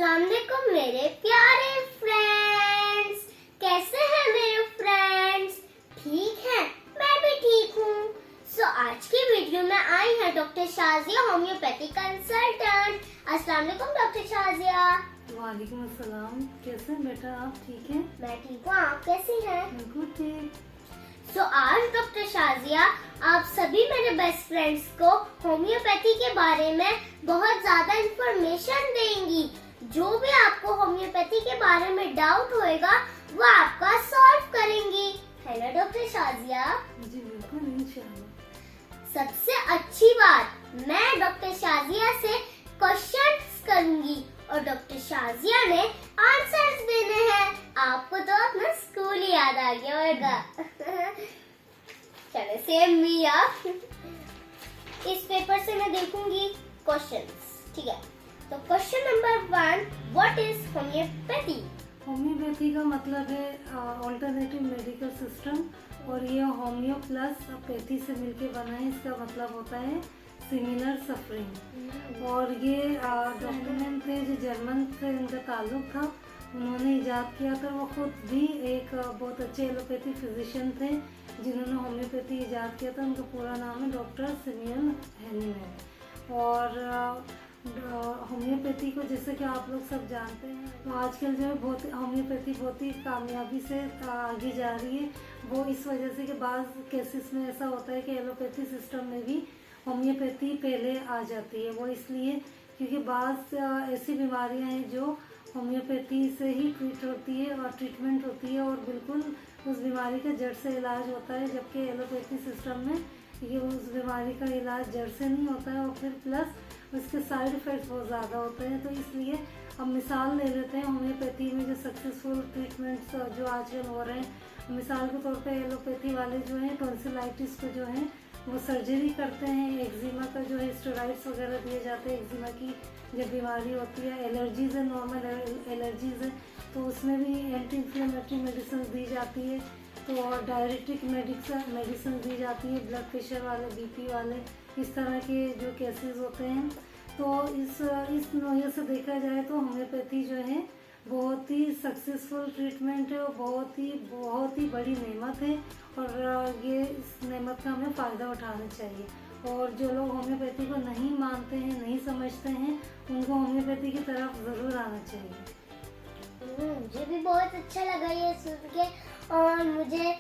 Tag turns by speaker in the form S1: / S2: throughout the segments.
S1: अस्सलाम वालेकुम मेरे प्यारे फ्रेंड्स। कैसे हैं मेरे फ्रेंड्स? ठीक हैं? मैं भी ठीक हूँ। आज की वीडियो में आई है डॉक्टर शाजिया, होम्योपैथी कंसल्टेंट। अस्सलाम वालेकुम डॉक्टर शाजिया।
S2: वालेकुम अस्सलाम। कैसे हैं बेटा आप? ठीक हैं?
S1: मैं ठीक हूँ, आप कैसी हैं?
S2: बिल्कुल ठीक।
S1: आज डॉक्टर शाजिया आप सभी मेरे बेस्ट फ्रेंड्स को होम्योपैथी के बारे में बहुत ज्यादा इंफॉर्मेशन देंगी। जो भी आपको होम्योपैथी के बारे में डाउट होएगा वो आपका सॉल्व करेंगी, है ना डॉक्टर शाजिया?
S2: जी बिल्कुल, इंशाल्लाह।
S1: सबसे अच्छी बात, मैं डॉक्टर शाजिया से क्वेश्चंस करूंगी और डॉक्टर शाजिया ने आंसर्स देने हैं। आपको तो अपना स्कूल ही याद आ गया होगा। चलो सेम मी आप। इस पेपर से मैं देखूंगी क्वेश्चंस, ठीक है? तो question number 1, what is homeopathy?
S2: Homeopathy का मतलब है ऑल्टरनेटिव मेडिकल सिस्टम, और ये होम्यो प्लस पैथी से मिलके बना है। इसका मतलब होता है सिमिलर सफरिंग। और ये डॉक्यूमेंट थे जो जर्मन से इनका ताल्लुक था, उन्होंने इजाद किया था। वो खुद भी एक बहुत अच्छे एलोपैथी फिजिशियन थे जिन्होंने होम्योपैथी इजाद किया था। उनका पूरा नाम है डॉक्टर सिमियन हैनीमैन। और होम्योपैथी को जैसे कि आप लोग सब जानते हैं, तो आजकल जो है बहुत होम्योपैथी बहुत ही कामयाबी से आगे जा रही है। वो इस वजह से कि बाज़ केसेस में ऐसा होता है कि एलोपैथी सिस्टम में भी होम्योपैथी पहले आ जाती है। वो इसलिए क्योंकि बाज़ ऐसी बीमारियां हैं जो होम्योपैथी से ही ट्रीट होती है और ट्रीटमेंट होती है, और बिल्कुल उस बीमारी का जड़ से इलाज होता है। जबकि एलोपैथी सिस्टम में ये उस बीमारी का इलाज जड़ से नहीं होता है, और फिर प्लस उसके साइड इफ़ेक्ट्स बहुत ज़्यादा होते हैं। तो इसलिए अब मिसाल ले लेते हैं होम्योपैथी में जो सक्सेसफुल ट्रीटमेंट्स जो आजकल हो रहे हैं। मिसाल के तौर पे एलोपैथी वाले जो हैं टॉन्सिलाइटिस को जो है वो सर्जरी करते हैं। एक्जिमा का जो है स्टेरॉइड्स वगैरह दिए जाते हैं। एक्जिमा की जब बीमारी होती है, एलर्जीज़ है, नॉर्मल एलर्जीज़ है, तो उसमें भी एंटी इन्फ्लेमेटरी मेडिसिन दी जाती है। तो डायरेटिक मेडिसिन दी जाती है ब्लड प्रेशर वाले, बीपी वाले, इस तरह के जो केसेस होते हैं। तो इस नोये से देखा जाए तो होम्योपैथी जो है बहुत ही सक्सेसफुल ट्रीटमेंट है और बहुत ही बड़ी नेमत है। और ये इस नेमत का हमें फ़ायदा उठाना चाहिए। और जो लोग होम्योपैथी को नहीं मानते हैं, नहीं समझते हैं, उनको होम्योपैथी की तरफ ज़रूर आना चाहिए।
S1: मुझे भी बहुत अच्छा लगा ये सुन के, और मुझे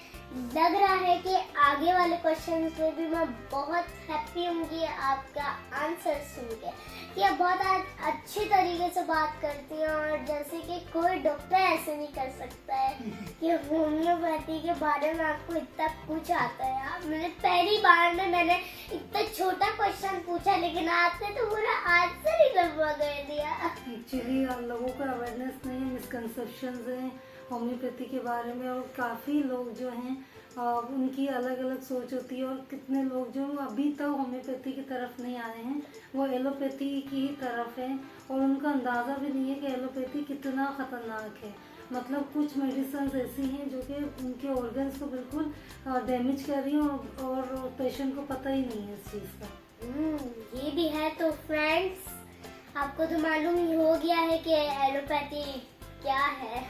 S1: लग रहा है कि आगे वाले क्वेश्चन में भी मैं बहुत हैप्पी होंगी आपका आंसर सुन के। कि आप बहुत अच्छे तरीके से बात करती हैं, और जैसे कि कोई डॉक्टर ऐसे नहीं कर सकता है कि होम्योपैथी के बारे में आपको इतना कुछ आता है। मैंने पहली बार में मैंने इतना छोटा क्वेश्चन पूछा, लेकिन आपने तो पूरा आंसर ही लगभग कर दिया।
S2: एक्चुअली लोगों को अवेयरनेस नहीं है, मिसकंसेप्शंस हैं होम्योपैथी के बारे में, और काफ़ी लोग जो हैं उनकी अलग अलग सोच होती है। और कितने लोग जो अभी तक होम्योपैथी की तरफ नहीं आए हैं, वो एलोपैथी की ही तरफ हैं, और उनका अंदाज़ा भी नहीं है कि एलोपैथी कितना ख़तरनाक है। मतलब कुछ मेडिसिन ऐसी हैं जो कि उनके ऑर्गन्स को बिल्कुल डैमेज कर रही हैं, और पेशेंट को पता ही नहीं है इस चीज़ का।
S1: ये भी है। तो फ्रेंड्स, आपको तो मालूम ही हो गया है कि एलोपैथी क्या है।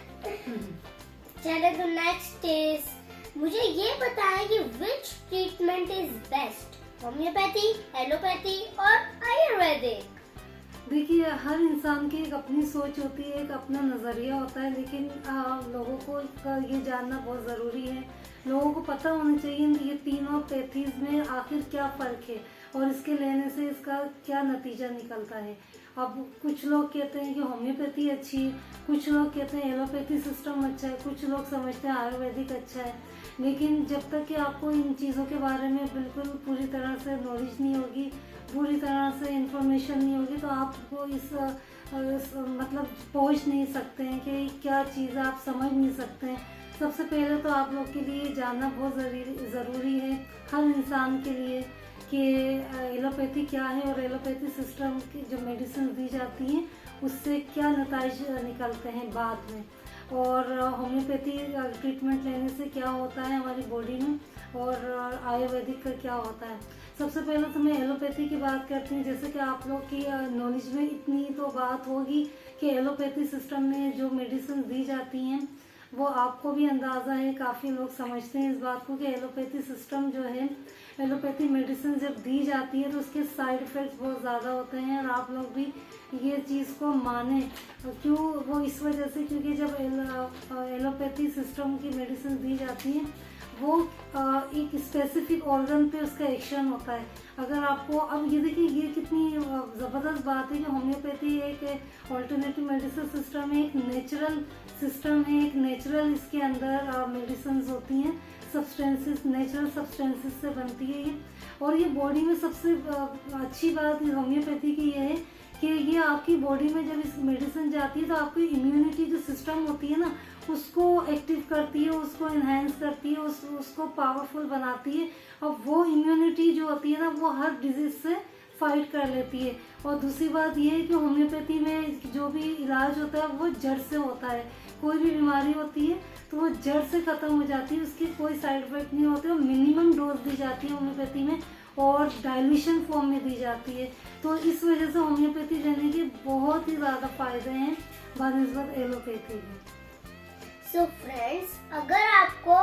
S1: चलो तो नेक्स्ट इज, मुझे ये बताएं कि विच treatment is best, homeopathy, allopathy और आयुर्वेदिक?
S2: देखिए, हर इंसान की एक अपनी सोच होती है, एक अपना नज़रिया होता है, लेकिन लोगों को ये जानना बहुत ज़रूरी है। लोगों को पता होना चाहिए कि ये तीनों पैथीज में आखिर क्या फ़र्क है और इसके लेने से इसका क्या नतीजा निकलता है। अब कुछ लोग कहते हैं कि होम्योपैथी अच्छी है, कुछ लोग कहते हैं एलोपैथी सिस्टम अच्छा है, कुछ लोग समझते हैं आयुर्वेदिक अच्छा है। लेकिन जब तक कि आपको इन चीज़ों के बारे में बिल्कुल पूरी तरह से नॉलेज नहीं होगी, पूरी तरह से इंफॉर्मेशन नहीं होगी, तो आपको इस मतलब पहुंच नहीं सकते हैं कि क्या चीज़ आप समझ नहीं सकते हैं। सबसे पहले तो आप लोग के लिए जानना बहुत ज़रूरी है, हर इंसान के लिए, कि एलोपैथी क्या है और एलोपैथी सिस्टम की जो मेडिसिन दी जाती हैं उससे क्या नतीजे निकलते हैं बाद में। और होम्योपैथी ट्रीटमेंट लेने से क्या होता है हमारी बॉडी में और आयुर्वेदिक का क्या होता है। सबसे पहले तो मैं एलोपैथी की बात करती हूँ। जैसे कि आप लोग की नॉलेज में इतनी तो बात होगी कि एलोपैथी सिस्टम में जो मेडिसिन दी जाती हैं वो आपको भी अंदाज़ा है, काफ़ी लोग समझते हैं इस बात को कि एलोपैथी सिस्टम जो है, एलोपैथी मेडिसिन जब दी जाती है तो उसके साइड इफ़ेक्ट्स बहुत ज़्यादा होते हैं और आप लोग भी ये चीज़ को माने। क्यों? वो इस वजह से क्योंकि जब एलोपैथी सिस्टम की मेडिसिन दी जाती है वो एक स्पेसिफिक ऑर्गन पे उसका एक्शन होता है। अगर आपको अब ये देखिए ये कितनी ज़बरदस्त बात है कि होम्योपैथी एक ऑल्टरनेटिव मेडिसिन सिस्टम है, एक नेचुरल सिस्टम है, एक नेचुरल इसके अंदर मेडिसिन होती हैं, सब्सटेंसेस, नेचुरल सब्सटेंसेस से बनती है ये। और ये बॉडी में सबसे अच्छी बात होम्योपैथी की ये है कि ये आपकी बॉडी में जब इस मेडिसिन जाती है तो आपकी इम्यूनिटी जो सिस्टम होती है ना उसको एक्टिव करती है, उसको इन्हेंस करती है, उसको पावरफुल बनाती है और वो इम्यूनिटी जो होती है ना वो हर डिजीज से फाइट कर लेती है। और दूसरी बात ये है कि होम्योपैथी में जो भी इलाज होता है वो जड़ से होता है। कोई भी बीमारी होती है तो वो जड़ से ख़त्म हो जाती है, उसकी कोई साइड इफेक्ट नहीं होते और मिनिमम डोज दी जाती है होम्योपैथी में और डाइल्यूशन फॉर्म में दी जाती है। तो इस वजह से होम्योपैथी लेने के बहुत ही ज़्यादा फायदे हैं बनिस्बत एलोपैथी के।
S1: सो फ्रेंड्स, अगर आपको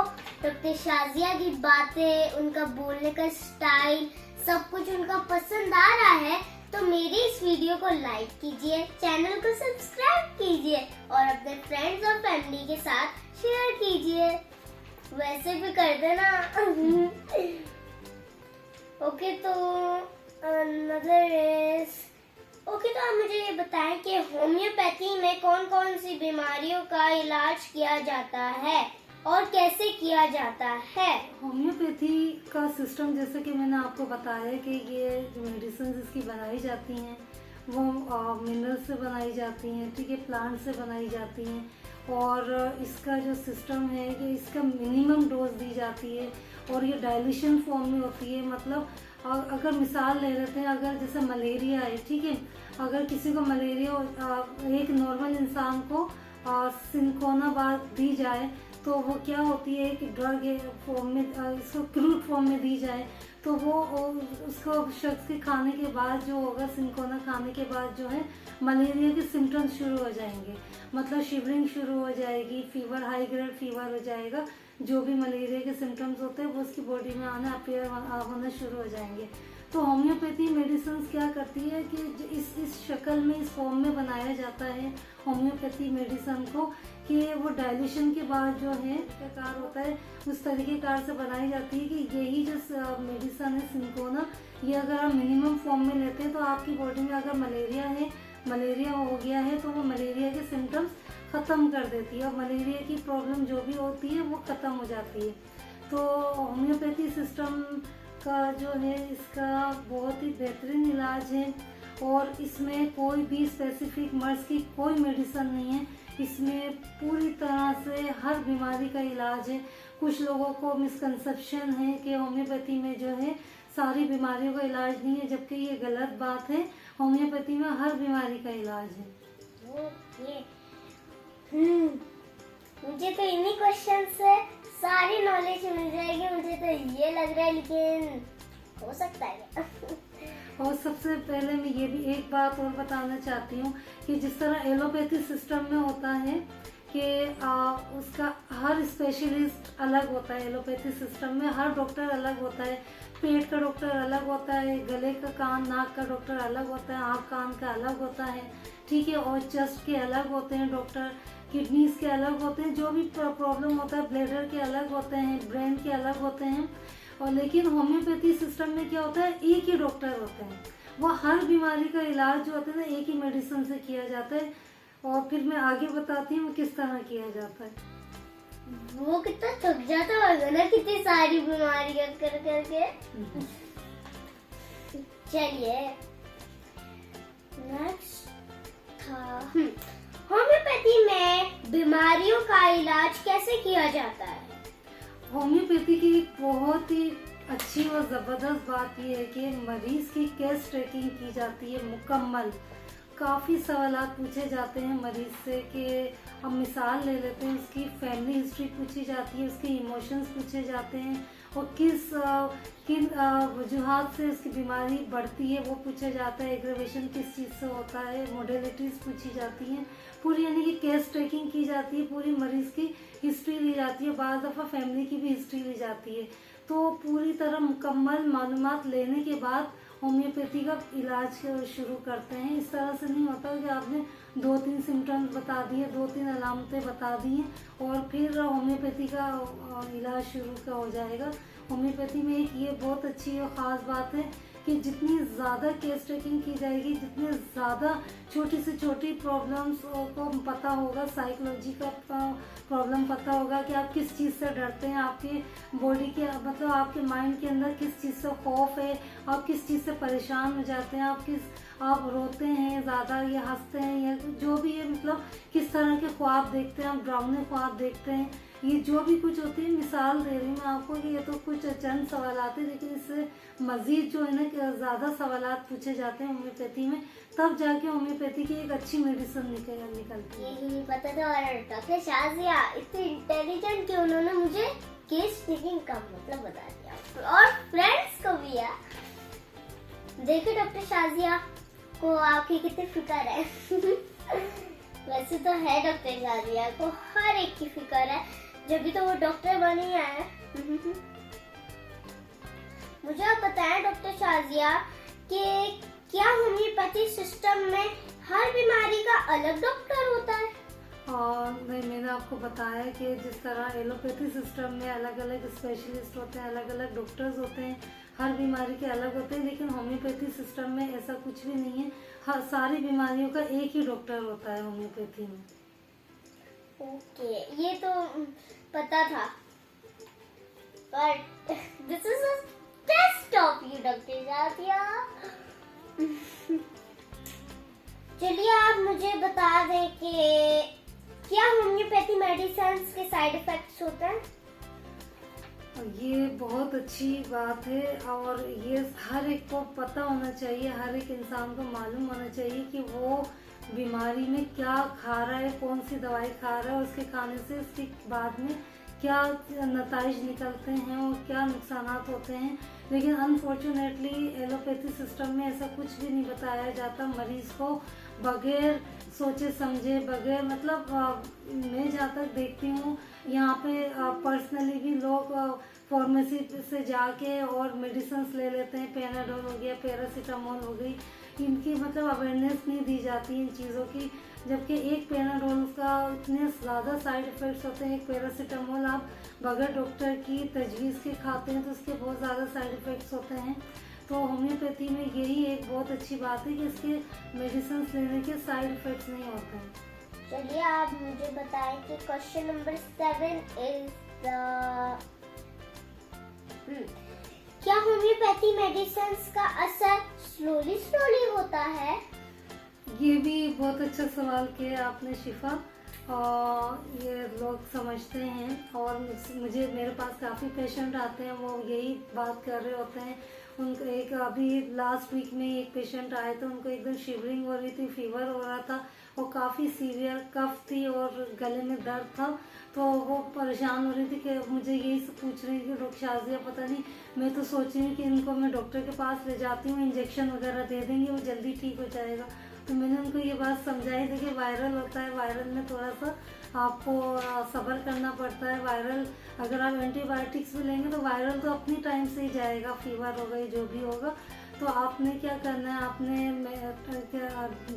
S1: डॉक्टर शाजिया की बातें, उनका बोलने का स्टाइल, सब कुछ उनका पसंद आ रहा है तो मेरी इस वीडियो को लाइक कीजिए, चैनल को सब्सक्राइब कीजिए और अपने फ्रेंड्स और फैमिली के साथ शेयर कीजिए। वैसे भी कर देना। ओके, तो अनदर इज ओके, तो आप मुझे ये बताएं कि होम्योपैथी में कौन कौन सी बीमारियों का इलाज किया जाता है और कैसे किया जाता है।
S2: होम्योपैथी का सिस्टम जैसे कि मैंने आपको बताया कि ये जो मेडिसिन इसकी बनाई जाती हैं वो मिनरल से बनाई जाती हैं, ठीक है, प्लांट से बनाई जाती हैं और इसका जो सिस्टम है कि इसका मिनिमम डोज दी जाती है और ये डाइल्यूशन फॉर्म में होती है। मतलब अगर मिसाल ले लेते हैं, अगर जैसे मलेरिया है, ठीक है, अगर किसी को मलेरिया एक नॉर्मल इंसान को सिनकोनाबाद दी जाए तो वो क्या होती है कि ड्रग फॉर्म में, इसको क्रूड फॉर्म में दी जाए तो वो उसको शख्स के खाने के बाद जो होगा, सिनकोना खाने के बाद जो है मलेरिया के सिम्टम्स शुरू हो जाएंगे। मतलब शिवरिंग शुरू हो जाएगी, फीवर, हाई ग्रेड फीवर हो जाएगा, जो भी मलेरिया के सिम्टम्स होते हैं वो उसकी बॉडी में आना अपीयर होना शुरू हो जाएंगे। तो होम्योपैथी मेडिसिन क्या करती है कि इस शक्ल में, इस फॉर्म में बनाया जाता है होम्योपैथी मेडिसिन को कि वो डाइल्यूशन के बाद जो है प्रकार होता है उस तरीक़ेकार से बनाई जाती है कि यही जो मेडिसिन है सिनकोना, ये अगर आप मिनिमम फॉर्म में लेते हैं तो आपकी बॉडी में अगर मलेरिया हो गया है तो वो मलेरिया के सिम्टम्स ख़त्म कर देती है और मलेरिया की प्रॉब्लम जो भी होती है वो ख़त्म हो जाती है। तो होम्योपैथी सिस्टम का जो है इसका बहुत ही बेहतरीन इलाज है और इसमें कोई भी स्पेसिफिक मर्ज़ की कोई मेडिसिन नहीं है। इसमें पूरी तरह से हर बीमारी का इलाज है। कुछ लोगों को मिसकंसेप्शन है कि होम्योपैथी में जो है सारी बीमारियों का इलाज नहीं है, जबकि ये गलत बात है। होम्योपैथी में हर बीमारी का इलाज है।
S1: ओके, मुझे तो इन्हीं क्वेश्चन से सारी नॉलेज मिल जाएगी, मुझे तो ये लग रहा है, लेकिन हो सकता है।
S2: और सबसे पहले मैं ये भी एक बात और बताना चाहती हूँ कि जिस तरह एलोपैथी सिस्टम में होता है कि उसका हर स्पेशलिस्ट अलग होता है। एलोपैथी सिस्टम में हर डॉक्टर अलग होता है। पेट का डॉक्टर अलग होता है, गले का, कान नाक का डॉक्टर अलग होता है, आँख कान का अलग होता है, ठीक है, और चेस्ट के अलग होते हैं डॉक्टर, किडनीज के अलग होते हैं, जो भी प्रॉब्लम होता है, ब्लैडर के अलग होते हैं, ब्रेन के अलग होते हैं। और लेकिन होम्योपैथी सिस्टम में क्या होता है, एक ही डॉक्टर होते हैं, वो हर बीमारी का इलाज जो होता है ना एक ही मेडिसिन से किया जाता है। और फिर मैं आगे बताती हूँ किस तरह किया जाता है।
S1: वो कितना थक जाता होगा ना, कितनी सारी बीमारियां कर करके। चलिए नेक्स्ट था होम्योपैथी में बीमारियों का इलाज कैसे किया जाता है।
S2: होम्योपैथी की एक बहुत ही अच्छी और ज़बरदस्त बात यह है कि मरीज की केस ट्रैकिंग की जाती है मुकम्मल। काफ़ी सवालात पूछे जाते हैं मरीज़ से कि हम मिसाल ले लेते हैं, उसकी फैमिली हिस्ट्री पूछी जाती है, उसके इमोशंस पूछे जाते हैं और किन वजूहात से उसकी बीमारी बढ़ती है वो पूछा जाता है, एग्रेवेशन किस चीज़ से होता है, मोडेलिटीज़ पूछी जाती हैं, पूरी यानी कि केस ट्रैकिंग की जाती है, पूरी मरीज़ की हिस्ट्री ली जाती है, बाज़ दफ़ा फैमिली की भी हिस्ट्री ली जाती है। तो पूरी तरह मुकम्मल मालूमात लेने के बाद होम्योपैथी का इलाज शुरू करते हैं। इस तरह से नहीं होता कि आपने 2-3 सिम्टम्स बता दिए, 2-3 अलामतें बता दी और फिर होम्योपैथी का इलाज शुरू का हो जाएगा। होम्योपैथी में एक ये बहुत अच्छी और ख़ास बात है कि जितनी ज़्यादा केस ट्रैकिंग की जाएगी, जितने ज़्यादा छोटी से छोटी प्रॉब्लम्स को पता होगा, साइकोलॉजी का प्रॉब्लम पता होगा कि आप किस चीज़ से डरते हैं, आपकी बॉडी के मतलब आपके माइंड के अंदर किस चीज़ से खौफ है, आप किस चीज़ से परेशान हो जाते हैं, आप रोते हैं ज़्यादा या हंसते हैं या जो भी है, मतलब किस तरह के ख्वाब देखते हैं, आप डरावने ख्वाब देखते हैं, ये जो भी कुछ होती है। मिसाल दे रही हूँ मैं आपको कि ये तो कुछ चंद सवालात हैं, लेकिन इससे मज़ीद जो है ना ज़्यादा सवालात पूछे जाते हैं होम्योपैथी में, तब जाके होम्योपैथी की एक अच्छी मेडिसिन निकलती है।
S1: यही नहीं पता था। और डॉक्टर शाजिया इतने इंटेलिजेंट कि उन्होंने मुझे केस टेकिंग का मतलब बता दिया और फ्रेंड्स को भी यार। देखिए डॉक्टर शाजिया को आपकी कितनी फिक्र है। वैसे तो है डॉक्टर शाजिया को हर एक की फिक्र है, जब भी तो वो डॉक्टर बनी है। मुझे आप बताएं डॉक्टर शाजिया कि क्या होम्योपैथी सिस्टम में हर बीमारी का अलग डॉक्टर होता है?
S2: और मैंने आपको बताया कि जिस तरह एलोपैथी सिस्टम में अलग अलग स्पेशलिस्ट होते हैं, अलग अलग डॉक्टर्स होते हैं, हर बीमारी के अलग होते हैं, लेकिन होम्योपैथी सिस्टम में ऐसा कुछ भी नहीं है। हर सारी बीमारियों का एक ही डॉक्टर होता है होम्योपैथी में।
S1: ओके, ये तो पता था, but this is a test of you doctor Shazia. चलिए आप मुझे बता दें कि क्या होम्योपैथी मेडिसिन के साइड इफेक्ट्स होते हैं?
S2: ये बहुत अच्छी बात है और ये हर एक को पता होना चाहिए, हर एक इंसान को मालूम होना चाहिए कि वो बीमारी में क्या खा रहा है, कौन सी दवाई खा रहा है, उसके खाने से उसके बाद में क्या नताइज निकलते हैं और क्या नुकसानात होते हैं। लेकिन अनफॉर्चुनेटली एलोपैथी सिस्टम में ऐसा कुछ भी नहीं बताया जाता मरीज़ को, बगैर सोचे समझे, बगैर मतलब मैं जहाँ तक देखती हूँ यहाँ पे पर्सनली भी लोग फार्मेसी से जाके और मेडिसिन ले लेते हैं, पैनाडोल हो गया, पैरासीटामोल हो गई, इनकी मतलब अवेयरनेस नहीं दी जाती इन चीज़ों की। जबकि एक पैनाडोल का इतने ज़्यादा साइड इफ़ेक्ट्स होते हैं, एक पैरासीटामोल आप बगैर डॉक्टर की तजवीज़ के खाते हैं तो उसके बहुत ज़्यादा साइड इफ़ेक्ट्स होते हैं। तो होम्योपैथी में यही एक बहुत अच्छी बात है कि इसके मेडिसिन लेने के साइड इफ़ेक्ट्स नहीं होते हैं।
S1: चलिए आप मुझे बताएं कि क्वेश्चन नंबर 7 इज क्या होम्योपैथी मेडिसिन का असर स्लोली होता है?
S2: ये भी बहुत अच्छा सवाल किया आपने शिफा। ये लोग समझते हैं और मुझे मेरे पास काफ़ी पेशेंट आते हैं, वो यही बात कर रहे होते हैं। उनको एक अभी लास्ट वीक में एक पेशेंट आए थे, उनको एकदम शिवरिंग हो रही थी, फीवर हो रहा था और काफ़ी सीवियर कफ थी और गले में दर्द था। तो वो परेशान हो रही थी कि मुझे यही पूछ रही थी कि डॉक्टर शाजिया पता नहीं, मैं तो सोच रही हूँ कि इनको मैं डॉक्टर के पास ले जाती हूँ, इंजेक्शन वगैरह दे देंगे, वो जल्दी ठीक हो जाएगा। तो मैंने उनको ये बात समझाई थी कि वायरल होता है, वायरल में थोड़ा सा आपको सब्र करना पड़ता है। वायरल अगर आप एंटीबायोटिक्स भी लेंगे तो वायरल तो अपनी टाइम से ही जाएगा, फीवर होगा जो भी होगा। तो आपने क्या करना है, आपने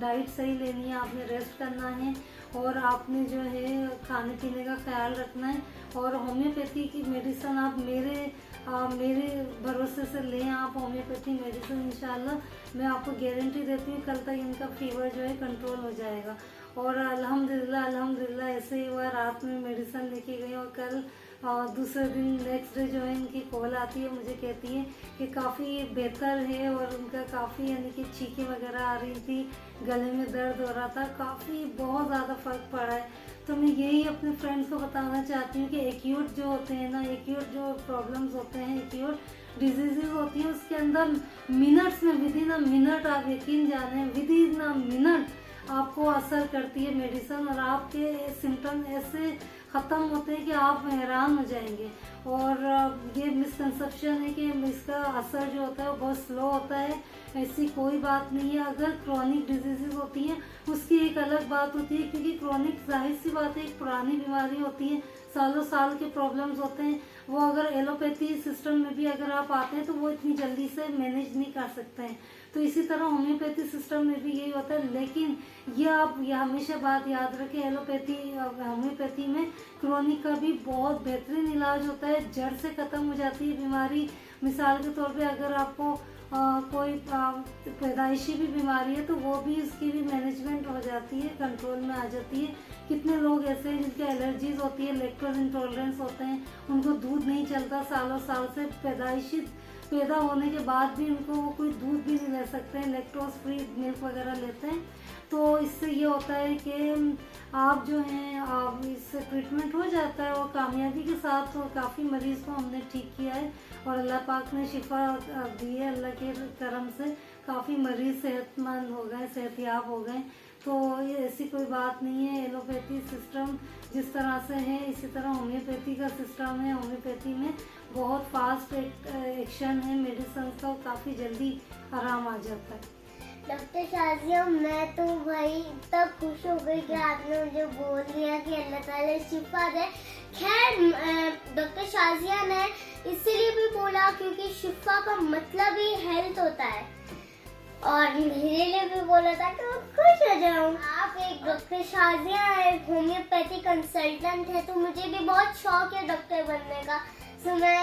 S2: डाइट सही लेनी है, आपने रेस्ट करना है और आपने जो है खाने पीने का ख्याल रखना है। और होम्योपैथी की मेडिसिन आप मेरे भरोसे से लें आप होम्योपैथी मेडिसिन, इंशाल्लाह मैं आपको गारंटी देती हूँ कल तक इनका फीवर जो है कंट्रोल हो जाएगा। और अल्हम्दुलिल्लाह ऐसे ही हुआ, रात में मेडिसिन लेके गई और कल दूसरे दिन नेक्स्ट डे जो है इनकी कॉल आती है, मुझे कहती है कि काफ़ी बेहतर है और उनका काफ़ी यानी कि छींकें वगैरह आ रही थी, गले में दर्द हो रहा था, काफ़ी बहुत ज़्यादा फ़र्क पड़ा है। तो मैं यही अपने फ्रेंड्स को बताना चाहती हूँ कि एक्यूट जो होते हैं ना, एक्यूट जो प्रॉब्लम्स होते हैं, एक्यूट डिजीजेज होती है, उसके अंदर मिनट्स में, विद इन अ मिनट, आप यकीन जाने विद इन अ मिनट आपको असर करती है मेडिसिन, और आपके सिम्टम ऐसे ख़त्म होते हैं कि आप हैरान हो जाएंगे। और ये मिसकंसेप्शन है कि इसका असर जो होता है वो बहुत स्लो होता है, ऐसी कोई बात नहीं है। अगर क्रॉनिक डिजीजेज होती हैं उसकी एक अलग बात होती है, क्योंकि क्रॉनिक जाहिर सी बात है एक पुरानी बीमारी होती है, सालों साल के प्रॉब्लम्स होते हैं। वो अगर एलोपैथी सिस्टम में भी अगर आप आते हैं तो वो इतनी जल्दी से मैनेज नहीं कर सकते हैं। तो इसी तरह होम्योपैथी सिस्टम में भी यही होता है। लेकिन ये आप ये हमेशा बात याद रखें, एलोपैथी होम्योपैथी में क्रॉनिक का भी बहुत बेहतरीन इलाज होता है, जड़ से ख़त्म हो जाती है बीमारी। मिसाल के तौर पे अगर आपको कोई पैदाइशी भी बीमारी है तो वो भी उसकी भी मैनेजमेंट हो जाती है, कंट्रोल में आ जाती है। कितने लोग ऐसे हैं जिनके एलर्जीज होती है, लैक्टोज इंटॉलरेंस होते हैं, उनको दूध नहीं चलता सालों साल से, पैदाइशी पैदा होने के बाद भी उनको वो कोई दूध भी नहीं ले सकते हैं, लैक्टोज फ्री मिल्क वगैरह लेते हैं। तो इससे ये होता है कि आप जो हैं इससे ट्रीटमेंट हो जाता है और कामयाबी के साथ। तो काफ़ी मरीज़ को हमने ठीक किया है और अल्लाह पाक ने शिफा दी है, अल्लाह के करम से काफ़ी मरीज़ सेहतमंद हो गए, सेहतियाब हो गए। तो ये ऐसी कोई बात नहीं है। एलोपैथी सिस्टम जिस तरह से है इसी तरह होम्योपैथी का सिस्टम है। होम्योपैथी में बहुत फास्ट एक्शन है मेडिसिन का, काफ़ी जल्दी आराम आ जाता है।
S1: डॉक्टर शाजिया, मैं तो भाई इतना खुश हो गई कि आपने मुझे बोल दिया कि अल्लाह ताला शिफा दे। खैर, डॉक्टर शाजिया ने इसलिए भी बोला क्योंकि शिफा का मतलब ही हेल्थ होता है, और मेरे लिए भी बोला था कि मैं खुश हो जाऊँ। आप एक डॉक्टर शाजिया एक होम्योपैथी कंसल्टेंट है, तो मुझे भी बहुत शौक है डॉक्टर बनने का। तो मैं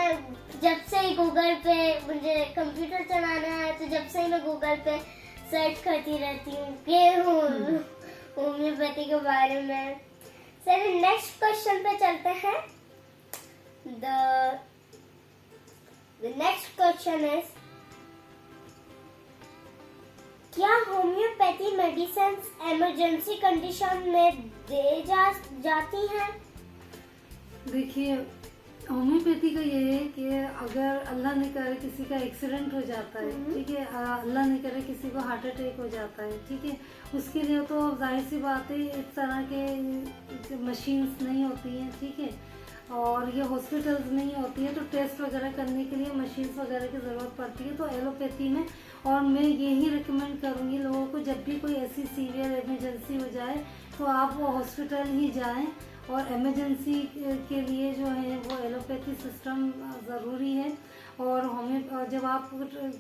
S1: जब से ही गूगल पे, मुझे कंप्यूटर चलाना है तो जब से ही मैं गूगल पे सर्च करती रहती हूँ कि होम्योपैथी के बारे में। चलिए नेक्स्ट क्वेश्चन पे चलते हैं। The next question is, क्या होम्योपैथी मेडिसिन इमरजेंसी कंडीशन में दे जाती हैं?
S2: देखिए, होम्योपैथी का ये है कि अगर अल्लाह ने करे किसी का एक्सीडेंट हो जाता है, ठीक है, अल्लाह ने करे किसी को हार्ट अटैक हो जाता है, ठीक है, उसके लिए तो जाहिर सी बात है इस तरह के मशीन्स नहीं होती हैं, ठीक है, और ये हॉस्पिटल्स नहीं होती है, तो टेस्ट वगैरह करने के लिए मशीन्स वगैरह की ज़रूरत पड़ती है। तो एलोपैथी में, और मैं यही रिकमेंड करूँगी लोगों को, जब भी कोई ऐसी सीवियर इमरजेंसी हो जाए तो आप वो हॉस्पिटल ही जाएं। और इमरजेंसी के लिए जो है वो एलोपैथी सिस्टम ज़रूरी है। और जब आप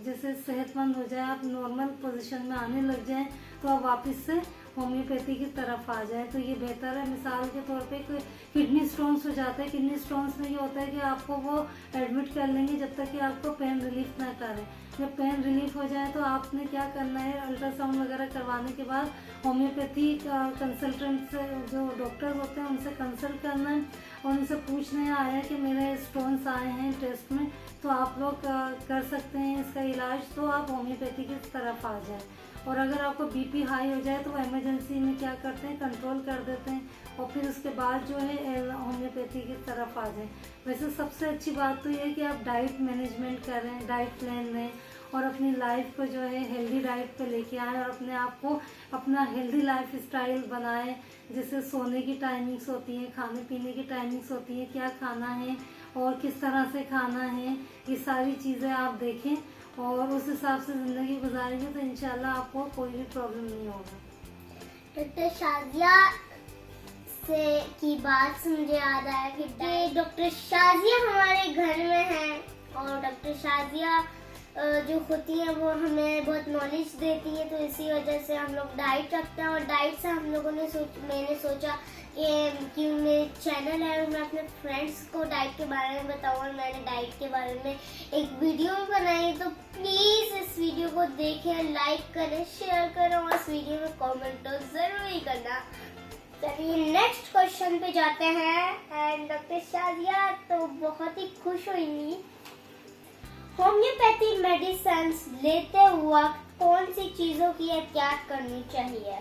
S2: जैसे सेहतमंद हो जाए, आप नॉर्मल पोजीशन में आने लग जाएं, तो आप वापस से होम्योपैथी की तरफ आ जाए तो ये बेहतर है। मिसाल के तौर पे कोई किडनी स्टोन्स हो जाता है, किडनी स्टोन्स में ये होता है कि आपको वो एडमिट कर लेंगे जब तक कि आपको पेन रिलीफ ना करें। जब पेन रिलीफ हो जाए तो आपने क्या करना है, अल्ट्रासाउंड वगैरह करवाने के बाद होम्योपैथी कंसल्टेंट से, जो डॉक्टर होते हैं उनसे कंसल्ट करना है और उनसे पूछना आया कि मेरे स्टोन्स आए हैं टेस्ट में, तो आप लोग कर सकते हैं इसका इलाज, तो आप होम्योपैथी की तरफ आ जाए। और अगर आपको बीपी हाई हो जाए तो इमरजेंसी में क्या करते हैं, कंट्रोल कर देते हैं और फिर उसके बाद जो है होम्योपैथी की तरफ आ जाए। वैसे सबसे अच्छी बात तो ये है कि आप डाइट मैनेजमेंट करें, डाइट प्लान लें और अपनी लाइफ को जो है हेल्दी डाइट पे लेके आएँ और अपने आप को अपना हेल्दी लाइफ स्टाइल बनाएं। जैसे सोने की टाइमिंग्स होती हैं, खाने पीने की टाइमिंग्स होती हैं, क्या खाना है और किस तरह से खाना है, ये सारी चीज़ें आप देखें और उस हिसाब से ज़िंदगी गुजारेंगे तो इंशाल्लाह आपको कोई भी प्रॉब्लम नहीं होगा।
S1: डॉक्टर शाजिया से की बात से मुझे याद आया कि डॉक्टर शाजिया हमारे घर में हैं और डॉक्टर शाजिया जो होती है वो हमें बहुत नॉलेज देती है, तो इसी वजह से हम लोग डाइट रखते हैं। और डाइट से हम लोगों ने मैंने सोचा कि मेरे चैनल है मैं अपने फ्रेंड्स को डाइट के बारे में बताऊँ, और मैंने डाइट के बारे में एक वीडियो भी बनाई है। तो प्लीज़ इस वीडियो को देखें, लाइक करें, शेयर करें और इस वीडियो में कमेंट तो ज़रूर ही करना। चलिए नेक्स्ट क्वेश्चन पे जाते हैं। एंड डॉक्टर शाजिया तो बहुत ही खुश हुई, होम्योपैथी मेडिसिन लेते वक्त कौन सी चीज़ों की एहतियात करनी चाहिए?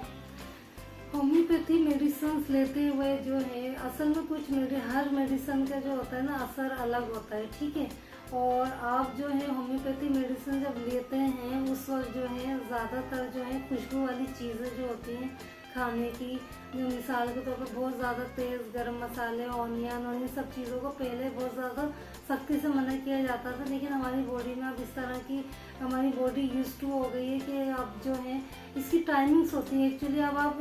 S2: होम्योपैथी मेडिसिन लेते हुए जो है असल में हर मेडिसिन का जो होता है ना असर अलग होता है, ठीक है। और आप जो है होम्योपैथी मेडिसिन जब लेते हैं उस वक्त जो है ज़्यादातर जो है खुशबू वाली चीज़ें जो होती हैं खाने की, जो मिसाल के तौर पर बहुत ज़्यादा तेज़ गरम मसाले, ऑनियन और इन सब चीज़ों को पहले बहुत ज़्यादा सख्ती से मना किया जाता था, लेकिन हमारी बॉडी में अब इस तरह की हमारी बॉडी यूज टू हो गई है कि अब जो है इसकी टाइमिंग्स होती है। एक्चुअली अब आप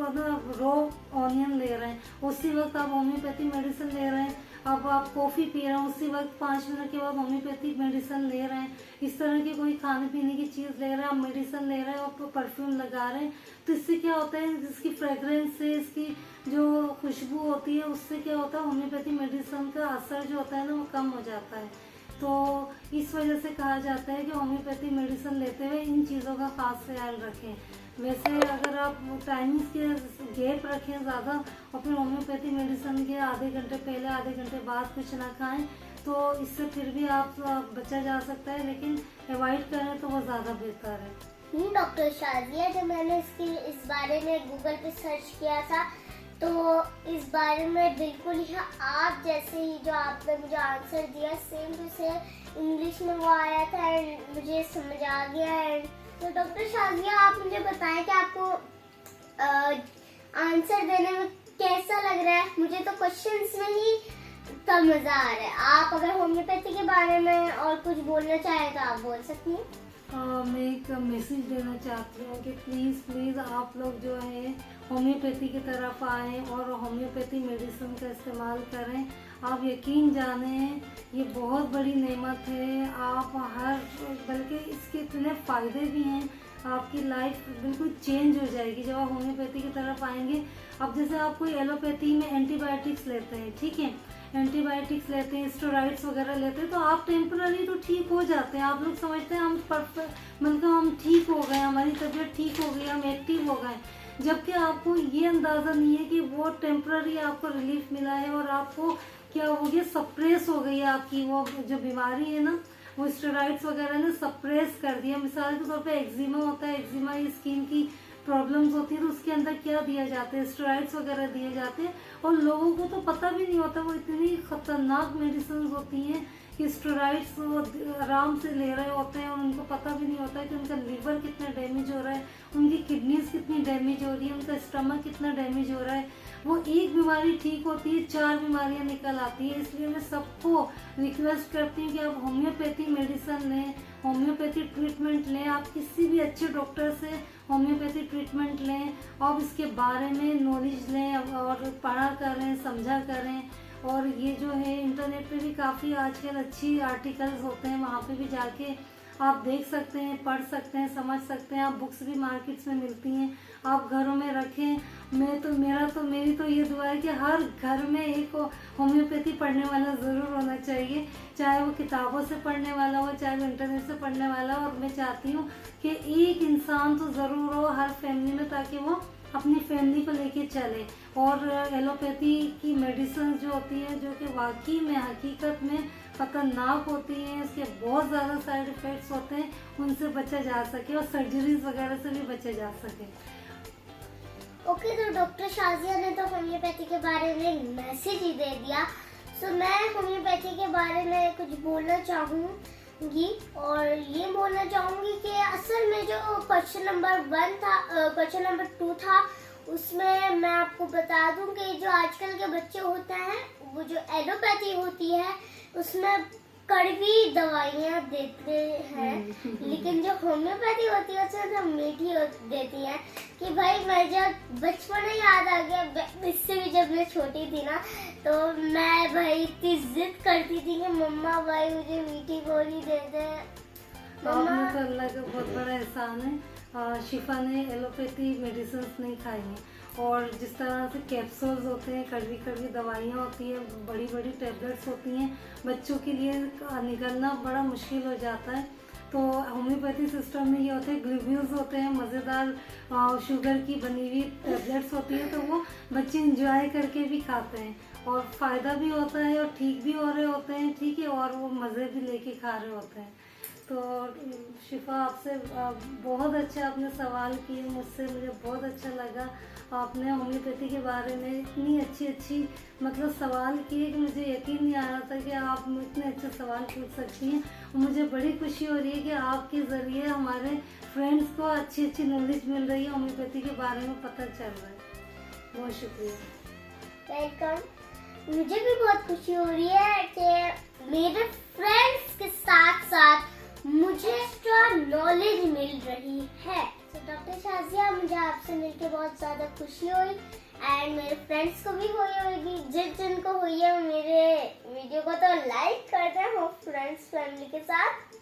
S2: रॉ ऑनियन ले रहे हैं, उसी वक्त आप होम्योपैथी मेडिसिन ले रहे हैं। अब आप कॉफ़ी पी रहे हैं, उसी वक्त 5 मिनट के बाद होम्योपैथिक मेडिसिन ले रहे हैं। इस तरह की कोई खाने पीने की चीज़ ले रहे हैं, आप मेडिसिन ले रहे हैं और परफ्यूम लगा रहे हैं, तो इससे क्या होता है, इसकी फ्रेगरेंस से, इसकी जो खुशबू होती है उससे क्या होता है, होम्योपैथी मेडिसिन का असर जो होता है ना वो कम हो जाता है। तो इस वजह से कहा जाता है कि होम्योपैथी मेडिसिन लेते हुए इन चीज़ों का खास ख्याल रखें। वैसे अगर आप टाइमिंग्स के गैप रखें ज़्यादा और फिर होम्योपैथी मेडिसिन के आधे घंटे पहले आधे घंटे बाद कुछ ना खाएं, तो इससे फिर भी आप बचा जा सकता है, लेकिन अवॉइड करें तो वो ज़्यादा बेहतर है।
S1: डॉक्टर शाजिया, जब मैंने इस बारे में गूगल पे सर्च किया था तो इस बारे में बिल्कुल ही आप जैसे ही जो आपने मुझे आंसर दिया सेम टू सेम इंग्लिश में वो आया था एंड मुझे समझ आ गया है। तो डॉक्टर शाजिया, आप मुझे बताएं कि आपको आंसर देने में कैसा लग रहा है? मुझे तो क्वेश्चंस में ही इतना मजा आ रहा है। आप अगर होम्योपैथी के बारे में और कुछ बोलना चाहें तो आप बोल सकती हैं।
S2: मैं एक मैसेज देना चाहती हूँ कि प्लीज़ आप लोग जो है होम्योपैथी की तरफ आएँ और होम्योपैथी मेडिसिन का इस्तेमाल करें। आप यकीन जानें ये बहुत बड़ी नेमत है। आप बल्कि इसके इतने फ़ायदे भी हैं, आपकी लाइफ बिल्कुल चेंज हो जाएगी जब आप होम्योपैथी की तरफ आएंगे। अब जैसे आप कोई एलोपैथी में एंटीबायोटिक्स लेते हैं, ठीक है, एंटीबायोटिक्स लेते हैं, स्टेरॉइड्स वगैरह लेते हैं, तो आप टेम्पररी तो ठीक हो जाते हैं। आप लोग समझते हैं हम परफेक्ट, मतलब हम ठीक हो गए, हमारी तबीयत ठीक हो गई, हम एक्टिव हो गए, जबकि आपको ये अंदाज़ा नहीं है कि वो टेम्पररी आपको रिलीफ मिला है और आपको क्या हो गया, सप्रेस हो गई है आपकी वो जो बीमारी है ना, वो स्टेरॉइड्स वगैरह ने सप्रेस कर दिया। मिसाल के तौर पे एक्जिमा होता है, एक्जिमा ये स्किन की प्रॉब्लम्स होती है, तो उसके अंदर क्या दिया जाता है, स्टेरॉइड्स वगैरह दिए जाते हैं, और लोगों को तो पता भी नहीं होता। वो इतनी खतरनाक मेडिसिन होती हैं कि स्टेरॉइड्स वो आराम से ले रहे होते हैं और उनको पता भी नहीं होता है कि उनका लीवर कितना डैमेज हो रहा है, उनकी किडनीज कितनी डैमेज हो रही है, उनका स्टमक कितना डैमेज हो रहा है। वो एक बीमारी ठीक होती है, 4 बीमारियां निकल आती है। इसलिए मैं सबको रिक्वेस्ट करती हूँ कि आप होम्योपैथी मेडिसिन लें, होम्योपैथी ट्रीटमेंट लें। आप किसी भी अच्छे डॉक्टर से होम्योपैथी ट्रीटमेंट लें और इसके बारे में नॉलेज लें और पढ़ा करें, समझा करें। और ये जो है इंटरनेट पे भी काफ़ी आजकल अच्छी आर्टिकल्स होते हैं, वहाँ पे भी जाके आप देख सकते हैं, पढ़ सकते हैं, समझ सकते हैं। आप बुक्स भी मार्केट्स में मिलती हैं, आप घरों में रखें। मेरी तो ये दुआ है कि हर घर में एक होम्योपैथी पढ़ने वाला ज़रूर होना चाहिए, चाहे वो किताबों से पढ़ने वाला हो, चाहे वो इंटरनेट से पढ़ने वाला हो। और मैं चाहती हूँ कि एक इंसान तो ज़रूर हो हर फैमिली में, ताकि वो अपनी फैमिली को लेके चले। और एलोपैथी की मेडिसिन जो होती है, जो कि वाकई में हकीकत में खतरनाक होती हैं, इसके बहुत ज़्यादा साइड इफ़ेक्ट्स होते हैं, उनसे बचा जा सके और सर्जरीज वगैरह से भी बचा जा सके।
S1: ओके, तो डॉक्टर शाजिया ने तो होम्योपैथी के बारे में मैसेज ही दे दिया। सो मैं होम्योपैथी के बारे में कुछ बोलना चाहूँगी और ये बोलना चाहूँगी कि असल में जो क्वेश्चन नंबर 1 था, क्वेश्चन नंबर 2 था, उसमें मैं आपको बता दूं कि जो आजकल के बच्चे होते हैं, वो जो एलोपैथी होती है उसमें कड़वी दवाइयाँ देते हैं, लेकिन जो होम्योपैथी होती है उसमें तो मीठी देती है। कि भाई मैं जब बचपन में याद आ गया, इससे भी जब मैं छोटी थी ना, तो मैं भाई इतनी जिद करती थी कि मम्मा भाई मुझे मीठी गोली दे दे।
S2: मम्मा तो अल्लाह का बहुत बड़ा एहसान है, शिफा ने एलोपैथी मेडिसिन नहीं खाई हैं। और जिस तरह से कैप्सूल्स होते हैं, कड़वी कड़वी दवाइयाँ होती हैं, बड़ी बड़ी टैबलेट्स होती हैं, बच्चों के लिए निकलना बड़ा मुश्किल हो जाता है। तो होम्योपैथी सिस्टम में ये होते हैं, ग्लूब्यूल्स होते हैं, मज़ेदार शुगर की बनी हुई टैबलेट्स होती हैं, तो वो बच्चे इंजॉय करके भी खाते हैं और फ़ायदा भी होता है और ठीक भी हो रहे होते हैं, ठीक है, और वो मज़े भी लेके खा रहे होते हैं। तो शिफा आपसे बहुत अच्छा आपने सवाल किए मुझसे, मुझे बहुत अच्छा लगा। आपने होम्योपैथी के बारे में इतनी अच्छी मतलब सवाल किए कि मुझे यकीन नहीं आ रहा था कि आप इतने अच्छे सवाल पूछ सकती हैं। और मुझे बड़ी खुशी हो रही है कि आपके ज़रिए हमारे फ्रेंड्स को अच्छी नॉलेज मिल रही है, होम्योपैथी के बारे में पता चल रहा है। बहुत शुक्रिया।
S1: वेलकम। मुझे भी बहुत खुशी हो रही है कि मेरे फ्रेंड्स के साथ साथ मुझे एक्स्ट्रा नॉलेज मिल रही है। तो डॉक्टर शाजिया, मुझे आपसे मिलकर बहुत ज़्यादा खुशी हुई एंड मेरे फ्रेंड्स को भी हुई होगी। जिनको हुई है मेरे वीडियो को तो लाइक कर दें, हो फ्रेंड्स फैमिली के साथ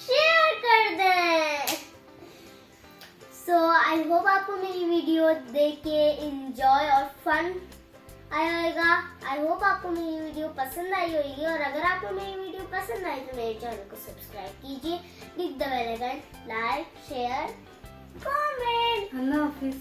S1: शेयर कर दें। सो आई होप आपको मेरी वीडियो देख के एंजॉय और फन आया होगा। आई होप आपको मेरी वीडियो पसंद आई होगी, और अगर आपको मेरी वीडियो पसंद आई तो मेरे चैनल को सब्सक्राइब कीजिए, click the bell icon, like, share, comment.
S2: अल्लाह हाफिज।